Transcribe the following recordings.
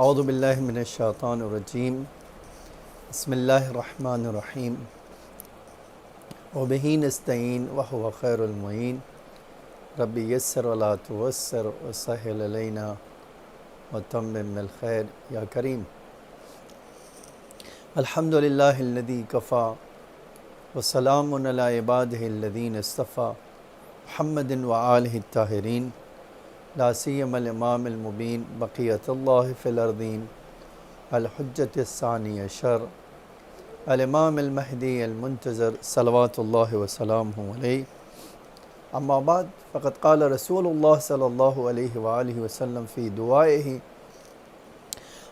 اعوذ باللہ من الشیطان الرجیم بسم اللہ الرحمن الرحیم وبہ نستعین وہو خیر المعین رب یسر ولا تعسر وسہل علینا وتمم الخیر یا کریم۔ الحمد للہ الذی کفا وسلام علی عبادہ الذین اصطفیٰ محمد وآلہ الطاہرین لا سیما الامام المبین بقیت اللہ فی الارضین الحجۃ الثانی عشر الامام المہدی المنتظر صلوات اللہ وسلامہ علیہ۔ اما بعد فقد قال رسول اللہ صلی اللہ علیہ وآلہ وسلم فی دعائہ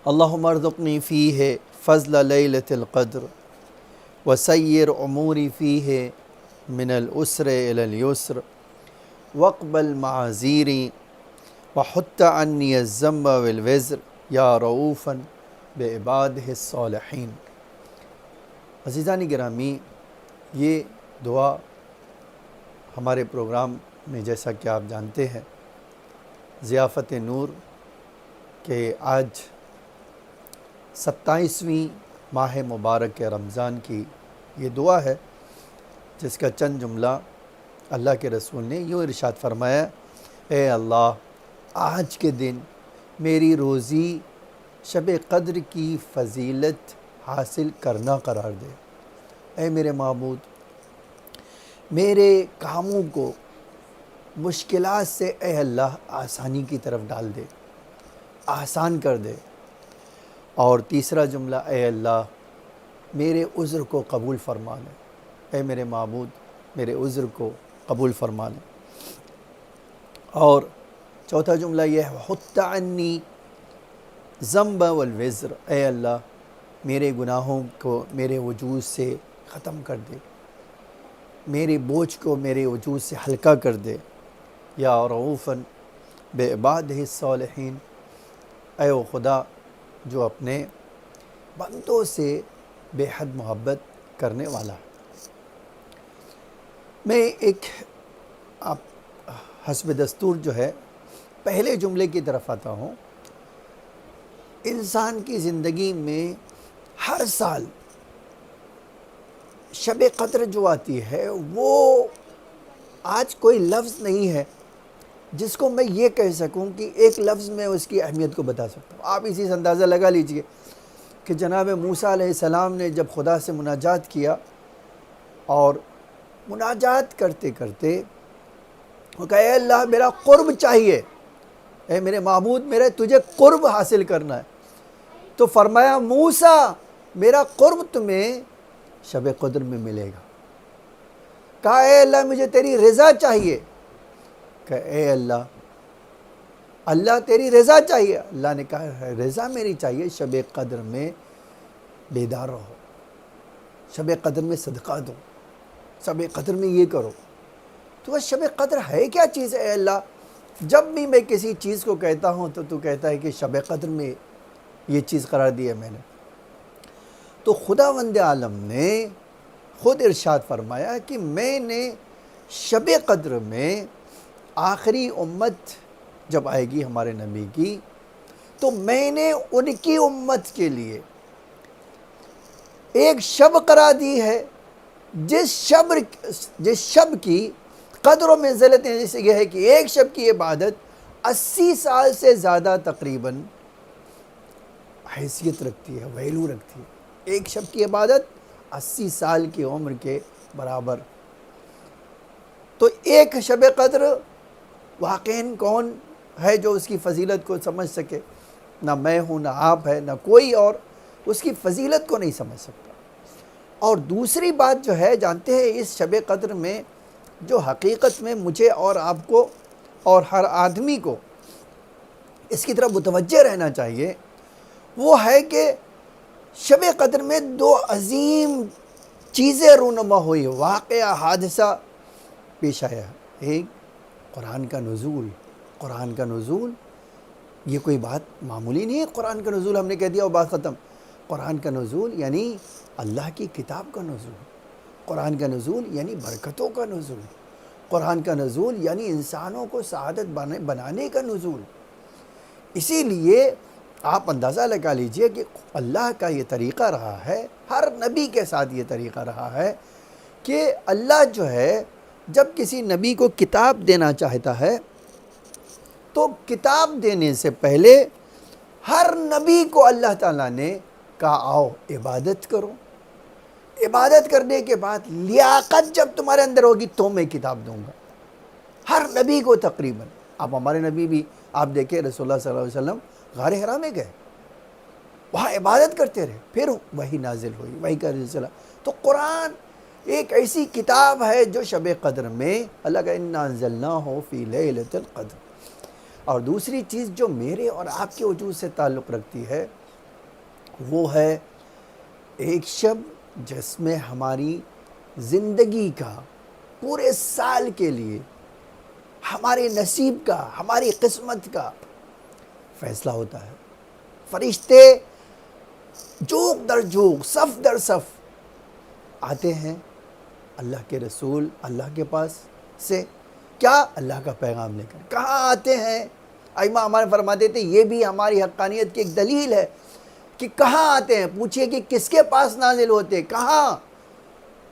اللہم ارزقنی فیہ فضل لیلۃ القدر وسیر اموری فیہ من العسر الی اليسر واقبل معاذیری وحط عنی الذنب والوزر یا رؤوفا بعبادہ الصالحین۔ عزیزان گرامی، یہ دعا ہمارے پروگرام میں جیسا کہ آپ جانتے ہیں ضیافت نور کہ آج 27ویں ماہ مبارک رمضان کی یہ دعا ہے، جس کا چند جملہ اللہ کے رسول نے یوں ارشاد فرمایا: اے اللہ، آج کے دن میری روزی شب قدر کی فضیلت حاصل کرنا قرار دے۔ اے میرے معبود، میرے کاموں کو مشکلات سے اے اللہ آسانی کی طرف ڈال دے، آسان کر دے۔ اور تیسرا جملہ، اے اللہ میرے عذر کو قبول فرما لے۔ اے میرے معبود، میرے عذر کو قبول فرما لے۔ اور چوتھا جملہ یہ ہے: حط عنی ذنب والوزر، اے اللہ میرے گناہوں کو میرے وجود سے ختم کر دے، میرے بوجھ کو میرے وجود سے ہلکا کر دے۔ یا رؤوفا بعبادہ الصالحین، اے وہ خدا جو اپنے بندوں سے بے حد محبت کرنے والا ہے۔ میں ایک حسب دستور جو ہے پہلے جملے کی طرف آتا ہوں۔ انسان کی زندگی میں ہر سال شب قدر جو آتی ہے، وہ آج کوئی لفظ نہیں ہے جس کو میں یہ کہہ سکوں کہ ایک لفظ میں اس کی اہمیت کو بتا سکتا ہوں۔ آپ اسی سے اندازہ لگا لیجئے کہ جناب موسیٰ علیہ السلام نے جب خدا سے مناجات کیا اور مناجات کرتے کرتے وہ کہا: اے اللہ میرا قرب چاہیے، اے میرے معبود میرے تجھے قرب حاصل کرنا ہے۔ تو فرمایا: موسیٰ میرا قرب تمہیں شب قدر میں ملے گا۔ کہا: اے اللہ مجھے تیری رضا چاہیے۔ کہ اے اللہ، اللہ تیری رضا چاہیے۔ اللہ نے کہا: رضا میری چاہیے، شب قدر میں بیدار رہو، شب قدر میں صدقہ دو، شب قدر میں یہ کرو۔ تو شب قدر ہے کیا چیز ہے؟ اے اللہ، جب بھی میں کسی چیز کو کہتا ہوں تو کہتا ہے کہ شب قدر میں یہ چیز قرار دی ہے میں نے۔ تو خداوند عالم نے خود ارشاد فرمایا کہ میں نے شب قدر میں آخری امت جب آئے گی ہمارے نبی کی، تو میں نے ان کی امت کے لیے ایک شب قرار دی ہے جس شب کی قدر و منزلت جیسے یہ ہے کہ ایک شب کی عبادت 80 سال سے زیادہ تقریباً حیثیت رکھتی ہے، ویلو رکھتی ہے۔ ایک شب کی عبادت 80 سال کی عمر کے برابر۔ تو ایک شب قدر واقعاً کون ہے جو اس کی فضیلت کو سمجھ سکے؟ نہ میں ہوں، نہ آپ ہے، نہ کوئی اور اس کی فضیلت کو نہیں سمجھ سکتا۔ اور دوسری بات جو ہے، جانتے ہیں اس شب قدر میں جو حقیقت میں مجھے اور آپ کو اور ہر آدمی کو اس کی طرف متوجہ رہنا چاہیے، وہ ہے کہ شب قدر میں دو عظیم چیزیں رونما ہوئی، واقعہ حادثہ پیش آیا۔ ایک قرآن کا نزول۔ قرآن کا نزول یہ کوئی بات معمولی نہیں ہے۔ قرآن کا نزول ہم نے کہہ دیا اور بات ختم۔ قرآن کا نزول یعنی اللہ کی کتاب کا نزول۔ قرآن کا نزول یعنی برکتوں کا نزول۔ قرآن کا نزول یعنی انسانوں کو سعادت بنانے کا نزول۔ اسی لیے آپ اندازہ لگا لیجئے کہ اللہ کا یہ طریقہ رہا ہے، ہر نبی کے ساتھ یہ طریقہ رہا ہے کہ اللہ جو ہے جب کسی نبی کو کتاب دینا چاہتا ہے تو کتاب دینے سے پہلے ہر نبی کو اللہ تعالیٰ نے کہا آؤ عبادت کرو، عبادت کرنے کے بعد لیاقت جب تمہارے اندر ہوگی تو میں کتاب دوں گا۔ ہر نبی کو تقریباً، اب ہمارے نبی بھی آپ دیکھیں رسول اللہ صلی اللہ علیہ وسلم غار حرا میں گئے، وہاں عبادت کرتے رہے، پھر وحی نازل ہوئی، وحی کا سلسلہ۔ تو قرآن ایک ایسی کتاب ہے جو شب قدر میں اللہ کا انا انزلناہ فی لیلۃ القدر۔ اور دوسری چیز جو میرے اور آپ کے وجود سے تعلق رکھتی ہے وہ ہے ایک شب جس میں ہماری زندگی کا پورے سال کے لیے ہمارے نصیب کا، ہماری قسمت کا فیصلہ ہوتا ہے۔ فرشتے جوق در جوق، صف در صف آتے ہیں اللہ کے رسول اللہ کے پاس سے، کیا اللہ کا پیغام لے کر۔ کہاں آتے ہیں؟ ائمہ ہمارے فرماتے تھے یہ بھی ہماری حقانیت کی ایک دلیل ہے کہ کہاں آتے ہیں۔ پوچھئے کہ کس کے پاس نازل ہوتے، کہاں؟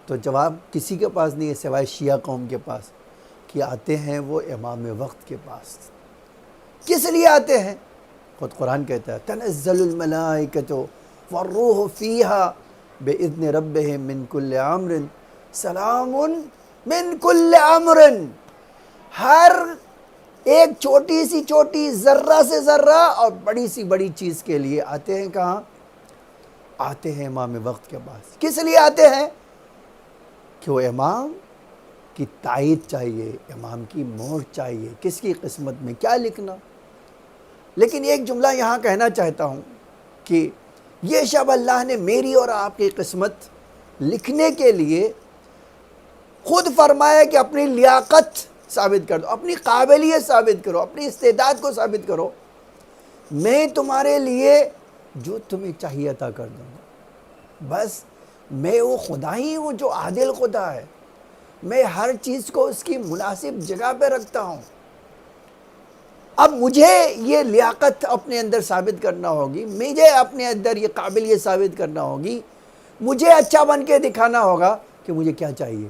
تو جواب کسی کے پاس نہیں ہے سوائے شیعہ قوم کے پاس، کہ آتے ہیں وہ امام وقت کے پاس۔ کس لیے آتے ہیں؟ خود قرآن کہتا ہے تنزل الملائکۃ والروح فیہا بإذن ربہم من کل امر سلام من کل امر۔ ہر ایک چھوٹی سی چھوٹی، ذرہ سے ذرہ اور بڑی سی بڑی چیز کے لیے آتے ہیں۔ کہاں آتے ہیں؟ امام وقت کے پاس۔ کس لیے آتے ہیں؟ کہ وہ امام کی تائید چاہیے، امام کی مہر چاہیے، کس کی قسمت میں کیا لکھنا۔ لیکن ایک جملہ یہاں کہنا چاہتا ہوں کہ یہ شب اللہ نے میری اور آپ کی قسمت لکھنے کے لیے خود فرمایا کہ اپنی لیاقت ثابت کر دو، اپنی قابلیت ثابت کرو، اپنی استعداد کو ثابت کرو، میں تمہارے لیے جو تمہیں چاہیے عطا کر دوں گا۔ بس میں وہ خدا ہی ہوں جو عادل خدا ہے، میں ہر چیز کو اس کی مناسب جگہ پہ رکھتا ہوں۔ اب مجھے یہ لیاقت اپنے اندر ثابت کرنا ہوگی، مجھے اپنے اندر یہ قابلیت ثابت کرنا ہوگی، مجھے اچھا بن کے دکھانا ہوگا کہ مجھے کیا چاہیے،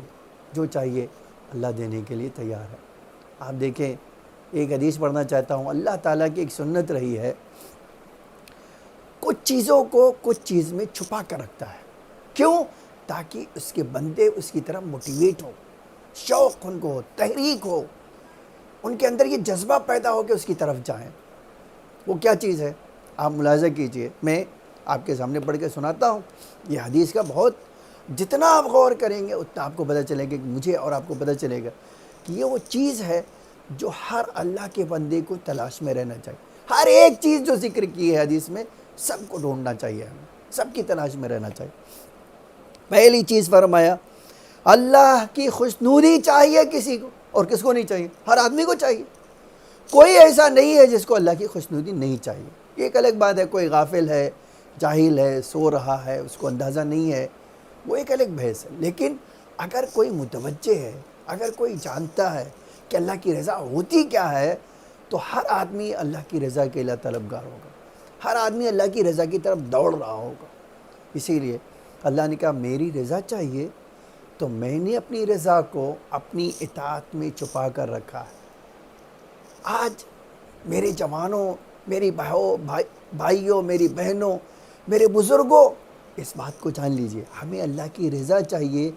جو چاہیے اللہ دینے کے لیے تیار ہے۔ آپ دیکھیں ایک حدیث پڑھنا چاہتا ہوں، اللہ تعالیٰ کی ایک سنت رہی ہے، کچھ چیزوں کو کچھ چیز میں چھپا کر رکھتا ہے۔ کیوں؟ تاکہ اس کے بندے اس کی طرف موٹیویٹ ہو، شوق ان کو ہو، تحریک ہو، ان کے اندر یہ جذبہ پیدا ہو کہ اس کی طرف جائیں۔ وہ کیا چیز ہے؟ آپ ملاحظہ کیجئے، میں آپ کے سامنے پڑھ کے سناتا ہوں۔ یہ حدیث کا بہت، جتنا آپ غور کریں گے اتنا آپ کو پتہ چلے گا، مجھے اور آپ کو پتہ چلے گا کہ یہ وہ چیز ہے جو ہر اللہ کے بندے کو تلاش میں رہنا چاہیے۔ ہر ایک چیز جو ذکر کی ہے حدیث میں، سب کو ڈھونڈنا چاہیے ہمیں، سب کی تلاش میں رہنا چاہیے۔ پہلی چیز فرمایا اللہ کی خوشنودی چاہیے کسی کو، اور کس کو نہیں چاہیے؟ ہر آدمی کو چاہیے۔ کوئی ایسا نہیں ہے جس کو اللہ کی خوشنودی نہیں چاہیے۔ ایک الگ بات ہے کوئی غافل ہے، جاہل ہے، سو رہا ہے، اس کو اندازہ نہیں ہے، وہ ایک الگ بحث ہے۔ لیکن اگر کوئی متوجہ ہے، اگر کوئی جانتا ہے کہ اللہ کی رضا ہوتی کیا ہے، تو ہر آدمی اللہ کی رضا کے لیے طلبگار ہوگا، ہر آدمی اللہ کی رضا کی طرف دوڑ رہا ہوگا۔ اسی لیے اللہ نے کہا میری رضا چاہیے، تو میں نے اپنی رضا کو اپنی اطاعت میں چھپا کر رکھا ہے۔ آج میرے جوانوں، میری بھائیوں، میری بہنوں، میرے بزرگوں، اس بات کو جان لیجئے، ہمیں اللہ کی رضا چاہیے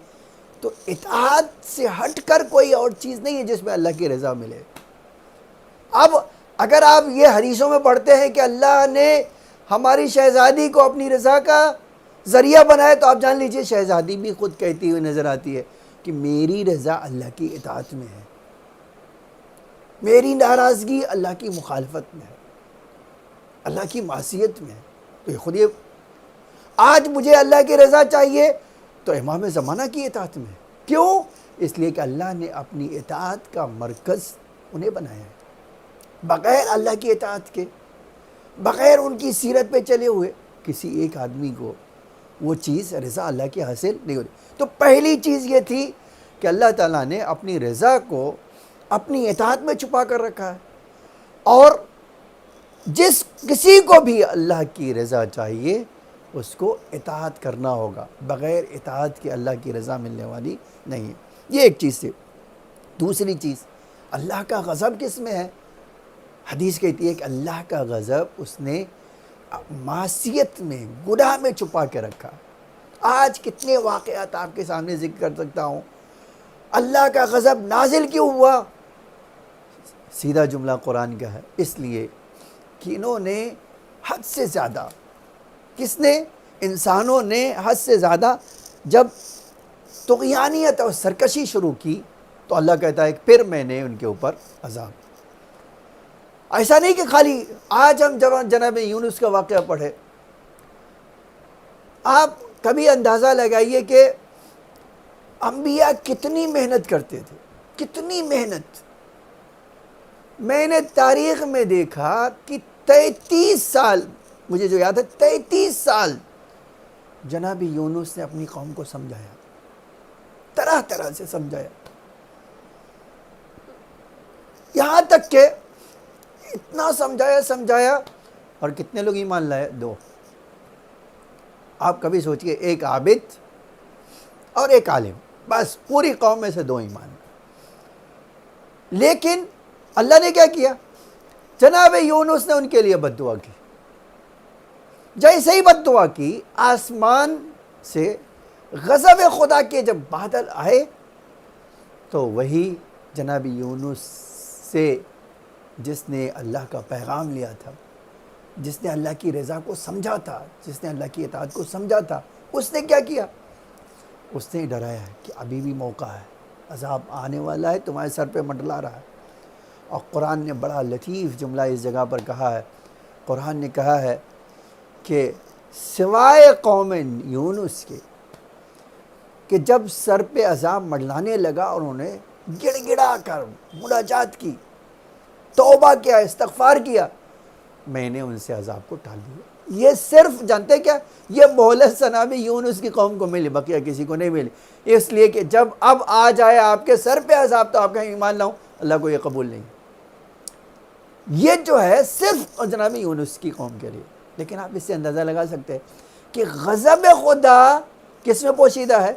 تو اطاعت سے ہٹ کر کوئی اور چیز نہیں ہے جس میں اللہ کی رضا ملے۔ اب اگر آپ یہ حدیثوں میں پڑھتے ہیں کہ اللہ نے ہماری شہزادی کو اپنی رضا کا ذریعہ بنائے، تو آپ جان لیجئے شہزادی بھی خود کہتی ہوئی نظر آتی ہے کہ میری رضا اللہ کی اطاعت میں ہے، میری ناراضگی اللہ کی مخالفت میں ہے، اللہ کی معصیت میں ہے۔ تو یہ خود یہ آج مجھے اللہ کی رضا چاہیے تو امام زمانہ کی اطاعت میں ہے۔ کیوں؟ اس لیے کہ اللہ نے اپنی اطاعت کا مرکز انہیں بنایا ہے۔ بغیر اللہ کی اطاعت کے، بغیر ان کی سیرت پہ چلے ہوئے کسی ایک آدمی کو وہ چیز رضا اللہ کی حاصل نہیں ہوتی۔ تو پہلی چیز یہ تھی کہ اللہ تعالیٰ نے اپنی رضا کو اپنی اطاعت میں چھپا کر رکھا ہے، اور جس کسی کو بھی اللہ کی رضا چاہیے اس کو اطاعت کرنا ہوگا، بغیر اطاعت کے اللہ کی رضا ملنے والی نہیں ہے۔ یہ ایک چیز تھی۔ دوسری چیز، اللہ کا غضب کس میں ہے؟ حدیث کہتی ہے کہ اللہ کا غضب اس نے معصیت میں، گناہ میں چھپا کے رکھا۔ آج کتنے واقعات آپ کے سامنے ذکر کر سکتا ہوں۔ اللہ کا غضب نازل کیوں ہوا؟ سیدھا جملہ قرآن کا ہے، اس لیے کہ انہوں نے حد سے زیادہ، کس نے؟ انسانوں نے حد سے زیادہ جب طغیانیت اور سرکشی شروع کی تو اللہ کہتا ہے کہ پھر میں نے ان کے اوپر عذاب۔ ایسا نہیں کہ خالی آج ہم جناب یونس کا واقعہ پڑھے، آپ کبھی اندازہ لگائیے کہ انبیاء کتنی محنت کرتے تھے، کتنی محنت۔ میں نے تاریخ میں دیکھا کہ 33 سال، مجھے جو یاد ہے 33 سال جناب یونس نے اپنی قوم کو سمجھایا، طرح طرح سے سمجھایا، یہاں تک کہ اتنا سمجھایا اور کتنے لوگ ایمان لائے؟ 2۔ آپ کبھی سوچئے، ایک عابد اور ایک عالم، بس پوری قوم میں سے 2 ایمان۔ لیکن اللہ نے کیا کیا؟ جناب یونس نے ان کے لیے بد دعا کی۔ جیسے ہی بد دعا کی، آسمان سے غضب خدا کے جب بادل آئے تو وہی جناب یونس سے، جس نے اللہ کا پیغام لیا تھا، جس نے اللہ کی رضا کو سمجھا تھا، جس نے اللہ کی اطاعت کو سمجھا تھا، اس نے کیا کیا؟ اس نے ڈرایا ہے کہ ابھی بھی موقع ہے، عذاب آنے والا ہے، تمہارے سر پہ منڈلا رہا ہے۔ اور قرآن نے بڑا لطیف جملہ اس جگہ پر کہا ہے۔ قرآن نے کہا ہے کہ سوائے قوم یونس کے، کہ جب سر پہ عذاب منڈلانے لگا اور انہوں نے گڑ گڑا کر مناجات کی، توبہ کیا، استغفار کیا، میں نے ان سے عذاب کو ٹال دیا۔ یہ صرف جانتے کیا؟ یہ مہلت جناب یونس کی قوم کو ملی، بقیہ کسی کو نہیں ملی۔ اس لیے کہ جب اب آ جائے آپ کے سر پہ عذاب تو آپ کہیں ایمان لاؤں، اللہ کو یہ قبول نہیں۔ یہ جو ہے صرف جناب یونس کی قوم کے لیے۔ لیکن آپ اس سے اندازہ لگا سکتے ہیں کہ غضب خدا کس میں پوشیدہ ہے؟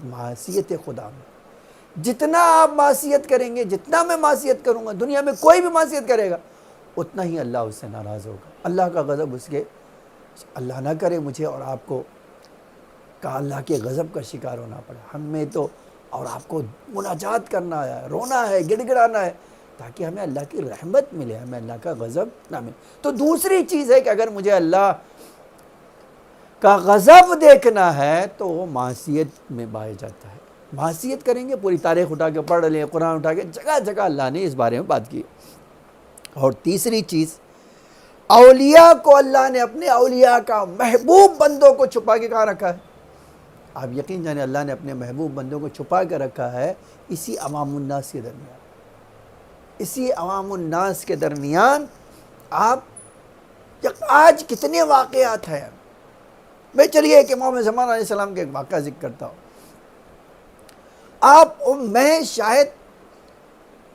معصیت خدا میں۔ جتنا آپ معصیت کریں گے، جتنا میں معصیت کروں گا، دنیا میں کوئی بھی معصیت کرے گا، اتنا ہی اللہ اس سے ناراض ہوگا۔ اللہ کا غضب اس کے، اللہ نہ کرے مجھے اور آپ کو کہ اللہ کے غضب کا شکار ہونا پڑے۔ ہم میں تو اور آپ کو مناجات کرنا ہے، رونا ہے، گڑ گڑانا ہے، تاکہ ہمیں اللہ کی رحمت ملے، ہمیں اللہ کا غضب نہ ملے۔ تو دوسری چیز ہے کہ اگر مجھے اللہ کا غضب دیکھنا ہے تو وہ معصیت میں پایا جاتا ہے۔ معصیت کریں گے، پوری تاریخ اٹھا کے پڑھ لیں، قرآن اٹھا کے، جگہ جگہ اللہ نے اس بارے میں بات کی۔ اور تیسری چیز، اولیاء کو اللہ نے اپنے اولیاء کا محبوب بندوں کو چھپا کے کہاں رکھا ہے؟ آپ یقین جانیں اللہ نے اپنے محبوب بندوں کو چھپا کے رکھا ہے اسی عوام الناس کے درمیان۔ اسی عوام الناس کے درمیان آپ آج کتنے واقعات ہیں۔ میں چلیے کہ امام زمان علیہ السلام کے ایک واقعہ ذکر کرتا ہوں۔ آپ میں شاید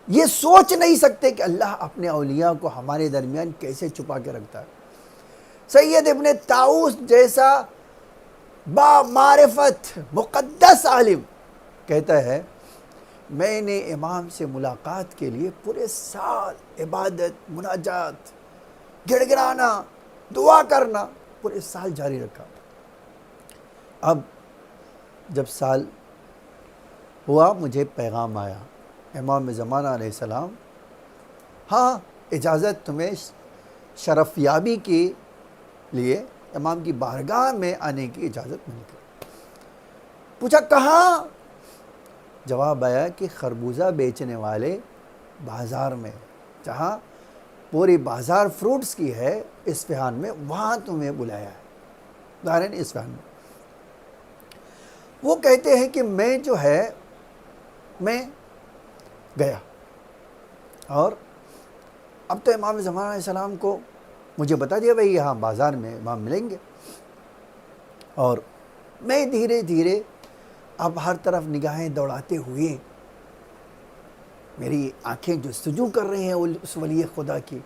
یہ سوچ نہیں سکتے کہ اللہ اپنے اولیاء کو ہمارے درمیان کیسے چھپا کے رکھتا ہے۔ سید ابن طاؤس جیسا با معرفت مقدس عالم کہتا ہے، میں نے امام سے ملاقات کے لیے پورے سال عبادت، مناجات، گڑ گڑانا، دعا کرنا پورے سال جاری رکھا۔ اب جب سال ہوا مجھے پیغام آیا، امام زمانہ علیہ السلام، ہاں اجازت تمہیں شرف یابی کے لیے امام کی بارگاہ میں آنے کی اجازت مل گئی۔ پوچھا کہاں؟ جواب آیا کہ خربوزہ بیچنے والے بازار میں، جہاں پوری بازار فروٹس کی ہے اصفہان میں، وہاں تمہیں بلایا ہے، دارین اصفہان میں۔ وہ کہتے ہیں کہ میں جو ہے میں گیا، اور اب تو امام زمان علیہ السلام کو مجھے بتا دیا بھائی یہاں بازار میں امام ملیں گے، اور میں دھیرے دھیرے اب ہر طرف نگاہیں دوڑاتے ہوئے، میری آنکھیں جستجو کر رہی ہیں اس ولی خدا کی،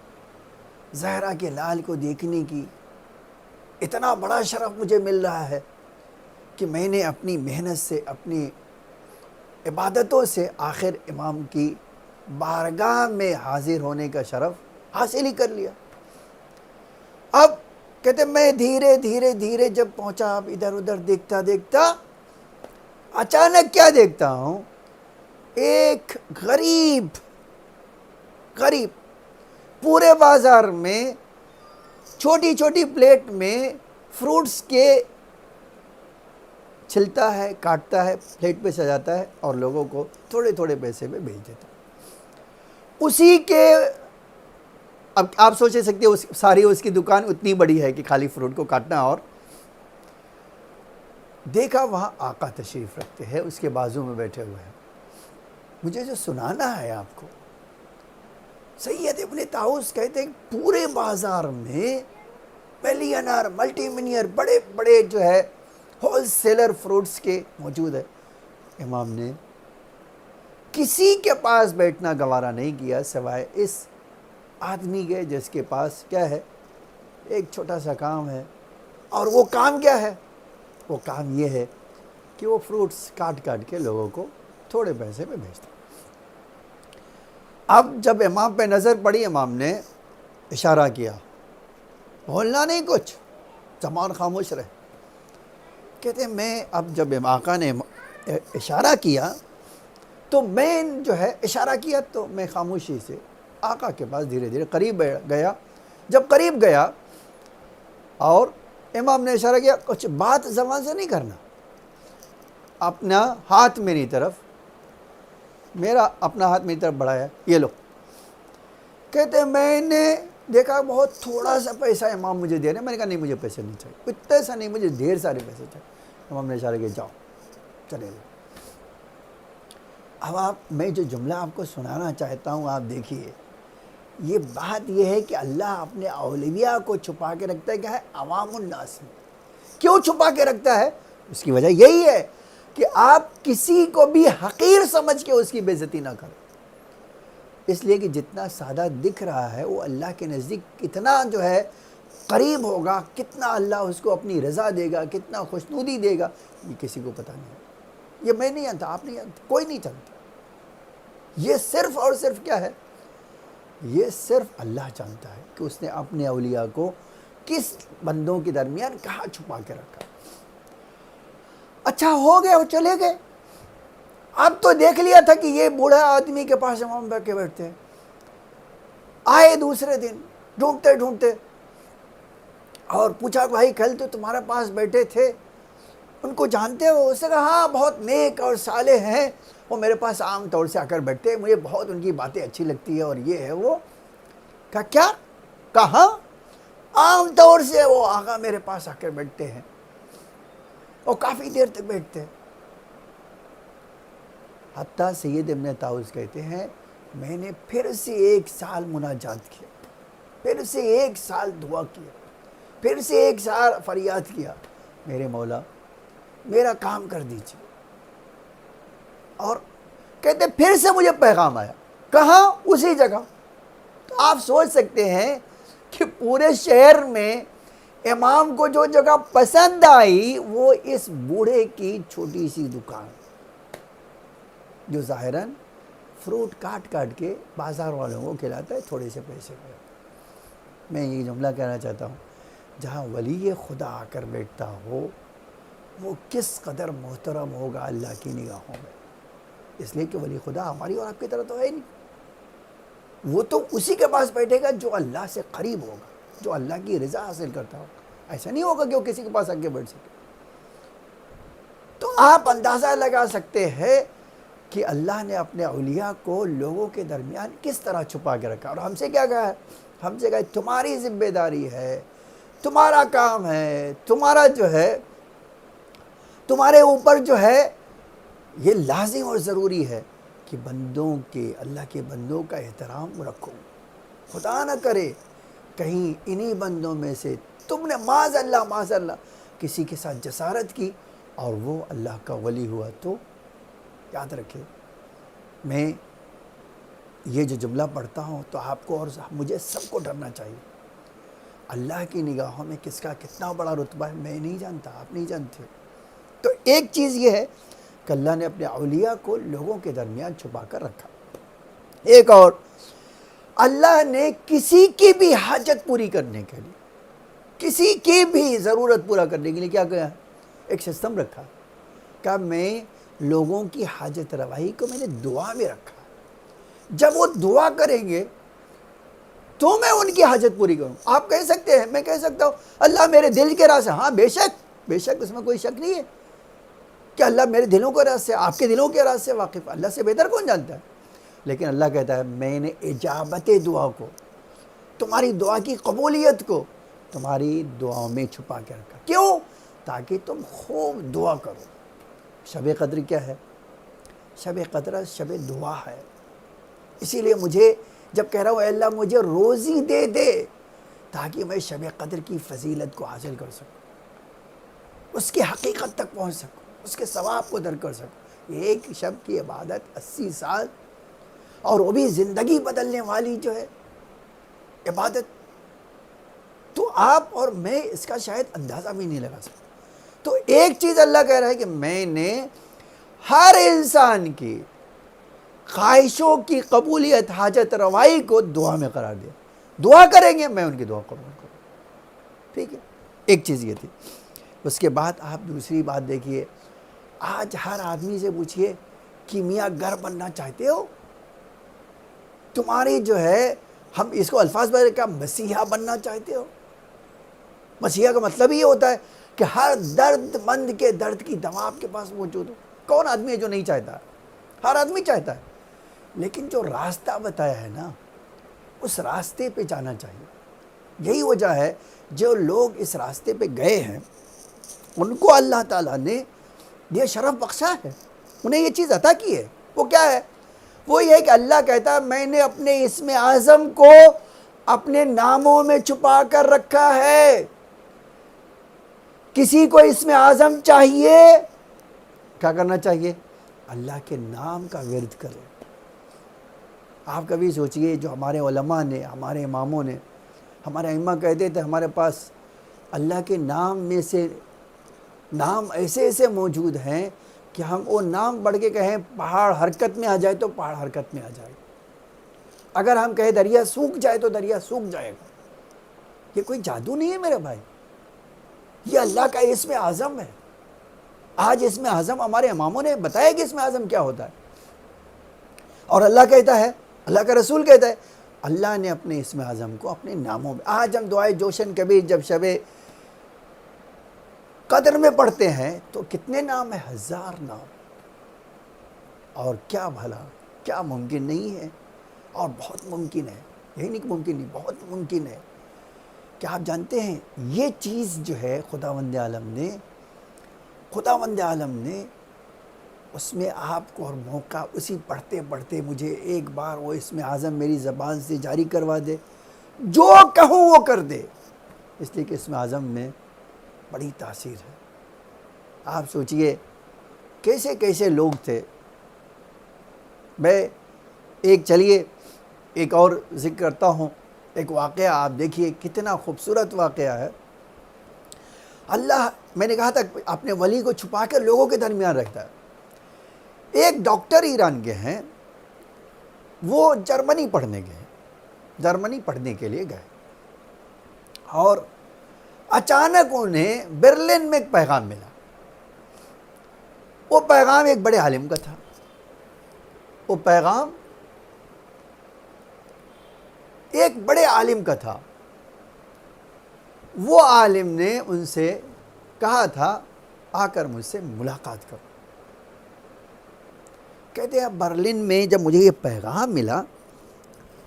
زہرا کے لال کو دیکھنے کی اتنا بڑا شرف مجھے مل رہا ہے کہ میں نے اپنی محنت سے، اپنی عبادتوں سے آخر امام کی بارگاہ میں حاضر ہونے کا شرف حاصل ہی کر لیا۔ اب کہتے میں دھیرے دھیرے دھیرے جب پہنچا، اب ادھر ادھر دیکھتا دیکھتا اچانک کیا دیکھتا ہوں، ایک غریب پورے بازار میں چھوٹی چھوٹی پلیٹ میں فروٹس کے چھلتا ہے، کاٹتا ہے، پلیٹ پہ سجاتا ہے اور لوگوں کو تھوڑے تھوڑے پیسے میں بھیج دیتا ہے۔ اسی کے اب آپ سوچ سکتے ہیں ساری اس کی دکان اتنی بڑی ہے کہ خالی فروٹ کو کاٹنا، اور دیکھا وہاں آقا تشریف رکھتے ہیں، اس کے بازو میں بیٹھے ہوئے ہیں۔ مجھے جو سنانا ہے آپ کو، سید ابن طاؤس کہتے ہیں پورے بازار میں ملینر، ملٹی ملینر، بڑے بڑے جو ہے ہول سیلر فروٹس کے موجود ہے۔ امام نے کسی کے پاس بیٹھنا گوارا نہیں کیا سوائے اس آدمی کے جس کے پاس کیا ہے، ایک چھوٹا سا کام ہے، اور وہ کام کیا ہے؟ وہ کام یہ ہے کہ وہ فروٹس کاٹ کاٹ کے لوگوں کو تھوڑے پیسے میں بھیجتا۔ اب جب امام پہ نظر پڑی، امام نے اشارہ کیا، بولنا نہیں کچھ، زبان خاموش رہے۔ کہتے ہیں میں اب جب آقا نے اشارہ کیا تو میں جو ہے اشارہ کیا تو میں خاموشی سے آقا کے پاس دھیرے دھیرے قریب گیا۔ جب قریب گیا اور امام نے اشارہ کیا، کچھ بات زبان سے نہیں کرنا، اپنا ہاتھ میری طرف، اپنا ہاتھ میری طرف بڑھایا، یہ لو۔ کہتے ہیں میں نے دیکھا بہت تھوڑا سا پیسہ امام مجھے دے رہے ہیں، میں نے کہا نہیں مجھے پیسے نہیں چاہیے، اتنے سا نہیں، مجھے ڈھیر سارے پیسے چاہیے۔ امام نے اشارہ کیا، جاؤ چلے جاؤ۔ اب میں جو جملہ آپ کو سنانا چاہتا ہوں، آپ دیکھیے، یہ بات یہ ہے کہ اللہ اپنے اولیاء کو چھپا کے رکھتا ہے، کیا ہے، عوام الناس میں۔ کیوں چھپا کے رکھتا ہے؟ اس کی وجہ یہی ہے کہ آپ کسی کو بھی حقیر سمجھ کے اس کی بے عزتی نہ کریں، اس لیے کہ جتنا سادہ دکھ رہا ہے وہ اللہ کے نزدیک کتنا جو ہے قریب ہوگا، کتنا اللہ اس کو اپنی رضا دے گا، کتنا خوشنودی دے گا، یہ کسی کو پتہ نہیں۔ یہ میں نہیں جانتا، آپ نہیں جانتے، کوئی نہیں جانتا۔ یہ صرف اور صرف کیا ہے؟ یہ صرف اللہ جانتا ہے کہ اس نے اپنے اولیاء کو کس بندوں کے درمیان کہاں چھپا کے رکھا۔ اچھا ہو گیا، وہ چلے گئے۔ اب تو دیکھ لیا تھا کہ یہ بوڑھا آدمی کے پاس امام کے بیٹھتے ہیں۔ آئے دوسرے دن ڈھونڈتے ڈھونڈتے اور پوچھا بھائی کل تو تمہارے پاس بیٹھے تھے، ان کو جانتے ہو؟ اس نے کہا ہاں بہت نیک اور صالح ہیں، وہ میرے پاس عام طور سے آ کر بیٹھتے ہیں، مجھے بہت ان کی باتیں اچھی لگتی ہے، اور یہ ہے وہ۔ کہا کیا؟ کہاں؟ عام طور سے وہ آقا میرے پاس آ کر بیٹھتے ہیں، اور کافی دیر تک بیٹھتے ہیں۔ حتیٰ سید ابن طاؤس کہتے ہیں میں نے پھر سے 1 سال مناجات کیا، پھر سے 1 سال دعا کیا، پھر سے 1 سال فریاد کیا، میرے مولا میرا کام کر دیجیے۔ اور کہتے پھر سے مجھے پیغام آیا، کہاں؟ اسی جگہ۔ تو آپ سوچ سکتے ہیں کہ پورے شہر میں امام کو جو جگہ پسند آئی وہ اس بوڑھے کی چھوٹی سی دکان، جو ظاہراً فروٹ کاٹ کاٹ کے بازار والوں کو کھلاتا ہے تھوڑے سے پیسے پہ۔ میں یہ جملہ کہنا چاہتا ہوں، جہاں ولی خدا آ کر بیٹھتا ہو وہ کس قدر محترم ہوگا اللہ کی نگاہوں میں، اس لیے کہ ولی خدا ہماری اور آپ کی طرح تو ہے نہیں، وہ تو اسی کے پاس بیٹھے گا جو اللہ سے قریب ہوگا، جو اللہ کی رضا حاصل کرتا ہوگا۔ ایسا نہیں ہوگا کہ وہ کسی کے پاس آ کے بیٹھ سکے۔ تو آپ اندازہ لگا سکتے ہیں کہ اللہ نے اپنے اولیاء کو لوگوں کے درمیان کس طرح چھپا کے رکھا، اور ہم سے کیا کہا ہے؟ ہم سے کہا تمہاری ذمہ داری ہے، تمہارا کام ہے، تمہارا جو ہے تمہارے اوپر جو ہے یہ لازم اور ضروری ہے کہ بندوں کے، اللہ کے بندوں کا احترام رکھو۔ خدا نہ کرے کہیں انہی بندوں میں سے تم نے معاذ اللہ کسی کے ساتھ جسارت کی اور وہ اللہ کا ولی ہوا تو یاد رکھے۔ میں یہ جو جملہ پڑھتا ہوں تو آپ کو اور مجھے سب کو ڈرنا چاہیے اللہ کی نگاہوں میں کس کا کتنا بڑا رتبہ ہے میں نہیں جانتا، آپ نہیں جانتے. تو ایک چیز یہ ہے کہ اللہ نے اپنے اولیاء کو لوگوں کے درمیان چھپا کر رکھا. ایک اور، اللہ نے کسی کی بھی حاجت پوری کرنے کے لیے، کسی کی بھی ضرورت پورا کرنے کے لیے کیا کیا؟ ایک سسٹم رکھا. کہ میں لوگوں کی حاجت روائی کو میں نے دعا میں رکھا. جب وہ دعا کریں گے تو میں ان کی حاجت پوری کروں. آپ کہہ سکتے ہیں، میں کہہ سکتا ہوں اللہ میرے دل کے راز ہے. ہاں بے شک اس میں کوئی شک نہیں ہے کہ اللہ میرے دلوں کے راز سے، آپ کے دلوں کے راز سے واقف. اللہ سے بہتر کون جانتا ہے؟ لیکن اللہ کہتا ہے میں نے اجابت دعا کو، تمہاری دعا کی قبولیت کو تمہاری دعاؤں میں چھپا کے رکھا. کیوں؟ تاکہ تم خوب دعا کرو. شب قدر کیا ہے؟ شب قدر شب دعا ہے. اسی لیے مجھے جب کہہ رہا ہوں اے اللہ مجھے روزی دے دے تاکہ میں شب قدر کی فضیلت کو حاصل کر سکوں، اس کی حقیقت تک پہنچ سکوں، اس کے ثواب کو در کر سکوں. ایک شب کی عبادت 80 سال، اور وہ بھی زندگی بدلنے والی جو ہے عبادت، تو آپ اور میں اس کا شاید اندازہ بھی نہیں لگا سکتے. تو ایک چیز اللہ کہہ رہا ہے کہ میں نے ہر انسان کی خواہشوں کی قبولیت، حاجت روائی کو دعا میں قرار دیا. دعا کریں گے میں ان کی دعا قبول کروں. ٹھیک ہے، ایک چیز یہ تھی. اس کے بعد آپ دوسری بات دیکھیے، آج ہر آدمی سے پوچھئے کہ میاں گھر بننا چاہتے ہو؟ تمہاری جو ہے، ہم اس کو الفاظ میں کہا مسیحا بننا چاہتے ہو؟ مسیحا کا مطلب یہ ہوتا ہے کہ ہر درد مند کے درد کی دوا آپ کے پاس موجود ہو. کون آدمی ہے جو نہیں چاہتا؟ ہر آدمی چاہتا ہے. لیکن جو راستہ بتایا ہے نا، اس راستے پہ جانا چاہیے. یہی وجہ ہے جو لوگ اس راستے پہ گئے ہیں ان کو اللہ تعالیٰ نے یہ شرف بخشا ہے، انہیں یہ چیز عطا کی ہے. وہ کیا ہے؟ وہ یہ ہے کہ اللہ کہتا ہے میں نے اپنے اسم اعظم کو اپنے ناموں میں چھپا کر رکھا ہے. کسی کو اسم اعظم چاہیے، کیا کرنا چاہیے؟ اللہ کے نام کا ورد کرے. آپ کبھی سوچئے جو ہمارے علماء نے، ہمارے اماموں نے، ہمارے ائمہ کہتے تھے ہمارے پاس اللہ کے نام میں سے نام ایسے ایسے موجود ہیں کہ ہم وہ نام پڑھ کے کہیں پہاڑ حرکت میں آ جائے تو پہاڑ حرکت میں آ جائے. اگر ہم کہیں دریا سوکھ جائے تو دریا سوکھ جائے گا. یہ کوئی جادو نہیں ہے میرے بھائی، یہ اللہ کا اسم اعظم ہے. آج اسم اعظم ہمارے اماموں نے بتایا کہ اسم اعظم کیا ہوتا ہے. اور اللہ کہتا ہے، اللہ کا رسول کہتا ہے اللہ نے اپنے اسم اعظم کو اپنے ناموں میں. آج ہم دعائے جوشن کبیر جب شب قدر میں پڑھتے ہیں تو کتنے نام ہیں؟ 1000 نام. اور کیا بھلا، کیا ممکن نہیں ہے؟ اور بہت ممکن ہے. یہی نہیں کہ ممکن نہیں، بہت ممکن ہے. کیا آپ جانتے ہیں یہ چیز جو ہے خداوند عالم نے اس میں آپ کو اور موقع اسی پڑھتے پڑھتے مجھے ایک بار وہ اسم اعظم میری زبان سے جاری کروا دے، جو کہوں وہ کر دے. اس لیے کہ اسم اعظم میں بڑی تاثیر ہے. آپ سوچئے کیسے کیسے لوگ تھے. میں چلیے ایک اور ذکر کرتا ہوں. ایک واقعہ آپ دیکھیے کتنا خوبصورت واقعہ ہے. اللہ، میں نے کہا تھا اپنے ولی کو چھپا کر لوگوں کے درمیان رکھتا ہے. ایک ڈاکٹر ایران کے ہیں، وہ جرمنی پڑھنے کے لیے گئے اور اچانک انہیں برلن میں ایک پیغام ملا. وہ پیغام ایک بڑے عالم کا تھا. وہ پیغام ایک بڑے عالم کا تھا. وہ عالم نے ان سے کہا تھا آ کر مجھ سے ملاقات کرو. کہتے ہیں برلن میں جب مجھے یہ پیغام ملا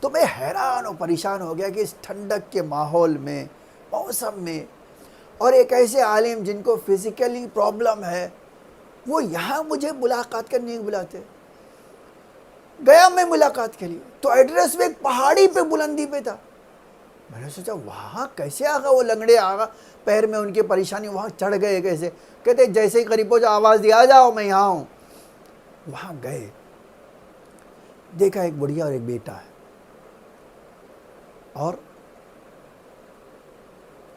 تو میں حیران و پریشان ہو گیا کہ اس ٹھنڈک کے ماحول میں، موسم میں، اور ایک ایسے عالم جن کو فزیکلی پرابلم ہے وہ یہاں مجھے ملاقات کرنے بلاتے. گیا میں ملاقات کے لیے تو ایڈریس میں ایک پہاڑی پہ بلندی پہ تھا. میں نے سوچا وہاں کیسے آگا وہ لنگڑے، آگا پیر میں ان کی پریشانی، وہاں چڑھ گئے کیسے؟ کہتے جیسے ہی قریب پہنچا آواز دی آ جاؤ میں یہاں ہوں. وہاں گئے، دیکھا ایک بڑھیا اور ایک بیٹا ہے. اور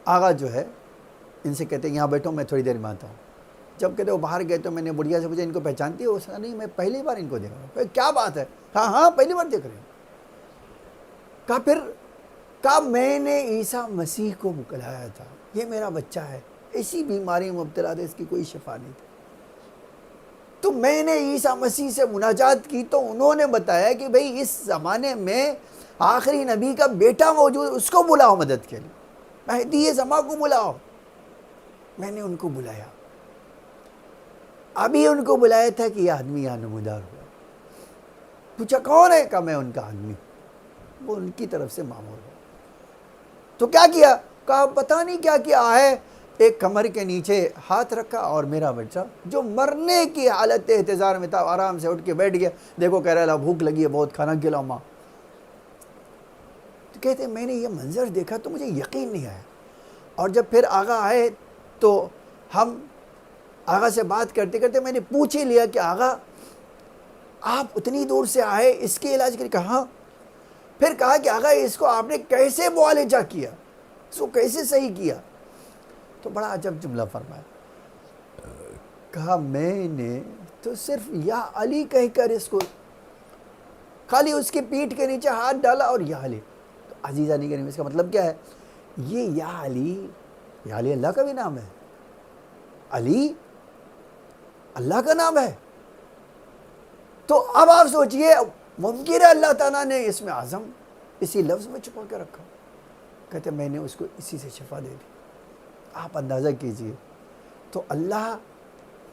آغا جو ہے ان سے کہتے ہیں یہاں بیٹھو میں تھوڑی دیر میں آتا ہوں. جب کہتے وہ باہر گئے تو میں نے بڑھیا سے پوچھا ان کو پہچانتی ہے؟ اس نے نہیں میں پہلی بار ان کو دیکھ رہا ہوں. کیا بات ہے؟ ہاں پہلی بار دیکھ رہے ہیں. کہا پھر کہا میں نے عیسیٰ مسیح کو بلایا تھا, یہ میرا بچہ ہے, ایسی بیماری میں مبتلا تھا اس کی کوئی شفا نہیں تھی, تو میں نے عیسیٰ مسیح سے مناجات کی تو انہوں نے بتایا کہ بھئی اس زمانے میں آخری نبی کا بیٹا موجود, اس کو بلاؤ مدد کے لیے, مہدی زماں کو بلاؤ. میں نے ان کو بلایا, ابھی ان کو بلایا تھا کہ یہ آدمی یہاں نمودار ہوا. پوچھا کون ہے؟ کہا میں ان کا آدمی. وہ ان کی طرف سے معمول ہوا. تو کیا کیا؟ کہا پتہ نہیں کیا کیا ہے, ایک کمر کے نیچے ہاتھ رکھا اور میرا بچہ جو مرنے کی حالت احتضار میں تھا آرام سے اٹھ کے بیٹھ گیا. دیکھو کہہ رہا بھوک لگی ہے بہت, کھانا کھلاؤ ماں. تو کہتے ہیں میں نے یہ منظر دیکھا تو مجھے یقین نہیں آیا, اور جب پھر آغا آئے تو ہم آغا سے بات کرتے کرتے میں نے پوچھ ہی لیا کہ آغا آپ اتنی دور سے آئے اس کے علاج کے لیے؟ کہا. پھر کہا کہ آغا اس کو آپ نے کیسے معالجہ کیا, اس کو کیسے صحیح کیا؟ تو بڑا عجب جملہ فرمایا. کہا میں نے تو صرف یا علی کہہ کر اس کو خالی اس کی پیٹھ کے نیچے ہاتھ ڈالا اور یا علی. تو عزیزہ نہیں کریں اس کا مطلب کیا ہے؟ یہ یا علی اللہ کا بھی نام ہے, علی اللہ کا نام ہے. تو اب آپ سوچئے ممکن ہے اللہ تعالیٰ نے اس میں اعظم اسی لفظ میں چھپا کے رکھا. کہتے میں نے اس کو اسی سے شفا دے دی. آپ اندازہ کیجئے, تو اللہ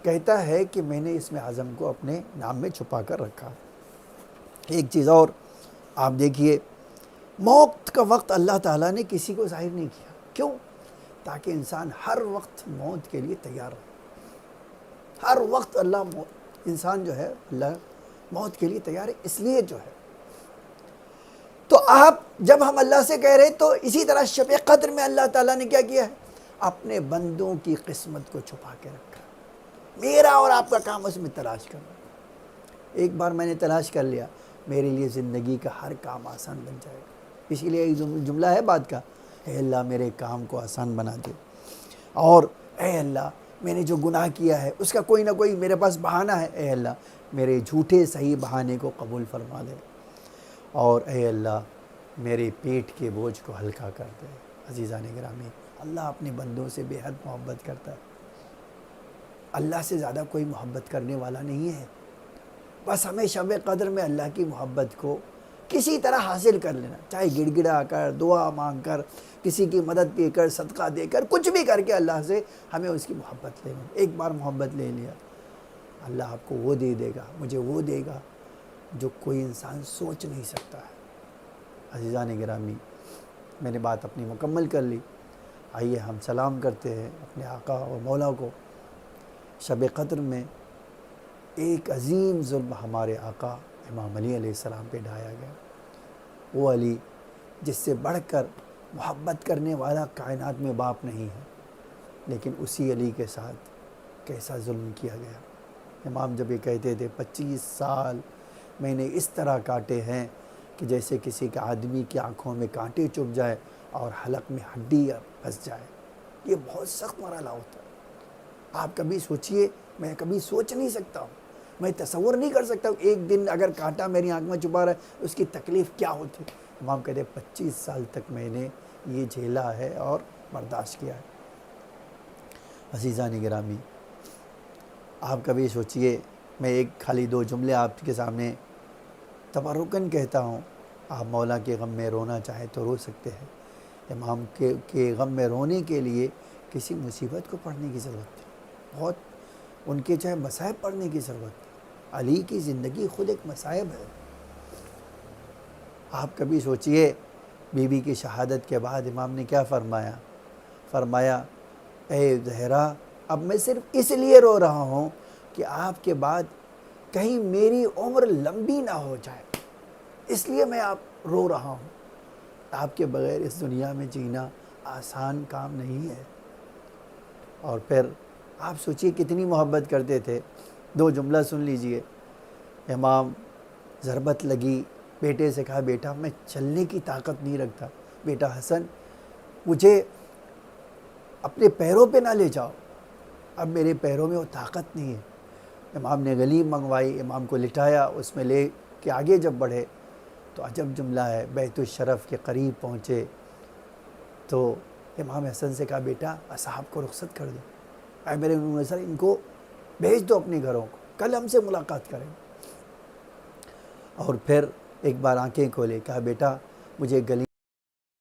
کہتا ہے کہ میں نے اس میں اعظم کو اپنے نام میں چھپا کر رکھا. ایک چیز اور آپ دیکھیے, موت کا وقت اللہ تعالیٰ نے کسی کو ظاہر نہیں کیا. کیوں؟ تاکہ انسان ہر وقت موت کے لیے تیار رہے. ہر وقت انسان جو ہے اللہ موت کے لیے تیار ہے, اس لیے جو ہے. تو آپ جب ہم اللہ سے کہہ رہے تو اسی طرح شب قدر میں اللہ تعالیٰ نے کیا کیا ہے؟ اپنے بندوں کی قسمت کو چھپا کے رکھا. میرا اور آپ کا کام اس میں تلاش کرنا. ایک بار میں نے تلاش کر لیا, میرے لیے زندگی کا ہر کام آسان بن جائے گا. اسی لیے ایک جملہ ہے بات کا, اے اللہ میرے کام کو آسان بنا دے, اور اے اللہ میں نے جو گناہ کیا ہے اس کا کوئی نہ کوئی میرے پاس بہانہ ہے, اے اللہ میرے جھوٹے صحیح بہانے کو قبول فرما دے, اور اے اللہ میرے پیٹ کے بوجھ کو ہلکا کر دے. عزیزان گرامی, اللہ اپنے بندوں سے بے حد محبت کرتا ہے. اللہ سے زیادہ کوئی محبت کرنے والا نہیں ہے. بس ہمیں شب قدر میں اللہ کی محبت کو کسی طرح حاصل کر لینا, چاہے گڑ گڑا کر, دعا مانگ کر, کسی کی مدد دے کر, صدقہ دے کر, کچھ بھی کر کے اللہ سے ہمیں اس کی محبت لینا. ایک بار محبت لے لیا, اللہ آپ کو وہ دے دے گا, مجھے وہ دے گا جو کوئی انسان سوچ نہیں سکتا ہے. عزیزان گرامی, میں نے بات اپنی مکمل کر لی. آئیے ہم سلام کرتے ہیں اپنے آقا اور مولا کو. شب قدر میں ایک عظیم ظلم ہمارے آقا امام علی علیہ السلام پہ ڈھایا گیا. وہ علی جس سے بڑھ کر محبت کرنے والا کائنات میں باپ نہیں ہے, لیکن اسی علی کے ساتھ کیسا ظلم کیا گیا. امام جب یہ کہتے تھے 25 سال میں نے اس طرح کاٹے ہیں کہ جیسے کسی کا آدمی کی آنکھوں میں کانٹے چبھ جائے اور حلق میں ہڈی پھنس جائے. یہ بہت سخت مرحلہ ہوتا ہے. آپ کبھی سوچئے, میں کبھی سوچ نہیں سکتا ہوں, میں تصور نہیں کر سکتا ہوں ایک دن اگر کانٹا میری آنکھ میں چبھا رہا ہے اس کی تکلیف کیا ہوتی. امام کہتے ہیں 25 سال تک میں نے یہ جھیلا ہے اور برداشت کیا ہے. عزیزان گرامی, آپ کبھی سوچئے, میں ایک خالی 2 جملے آپ کے سامنے تبرکاً کہتا ہوں. آپ مولا کے غم میں رونا چاہیں تو رو سکتے ہیں. امام کے غم میں رونے کے لیے کسی مصیبت کو پڑھنے کی ضرورت ہے, بہت ان کے چاہے مصائب پڑھنے کی ضرورت ہے. علی کی زندگی خود ایک مصائب ہے. آپ کبھی سوچئے, بی بی کی شہادت کے بعد امام نے کیا فرمایا اے زہرا, اب میں صرف اس لیے رو رہا ہوں کہ آپ کے بعد کہیں میری عمر لمبی نہ ہو جائے, اس لیے میں آپ رو رہا ہوں. آپ کے بغیر اس دنیا میں جینا آسان کام نہیں ہے. اور پھر آپ سوچئے کتنی محبت کرتے تھے. 2 جملہ سن لیجئے. امام ضربت لگی, بیٹے سے کہا بیٹا میں چلنے کی طاقت نہیں رکھتا, بیٹا حسن مجھے اپنے پیروں پہ نہ لے جاؤ، اب میرے پیروں میں وہ طاقت نہیں ہے۔ امام نے غلیب منگوائی، امام کو لٹایا، اس میں لے کے آگے جب بڑھے تو عجب جملہ ہے، بیت الشرف کے قریب پہنچے تو امام حسن سے کہا بیٹا اصحاب کو رخصت کر دو، اے میرے امام حسن ان کو بھیج دو اپنے گھروں کو، کل ہم سے ملاقات کریں۔ اور پھر ایک بار آنکھیں کھولے، کہا بیٹا مجھے گلی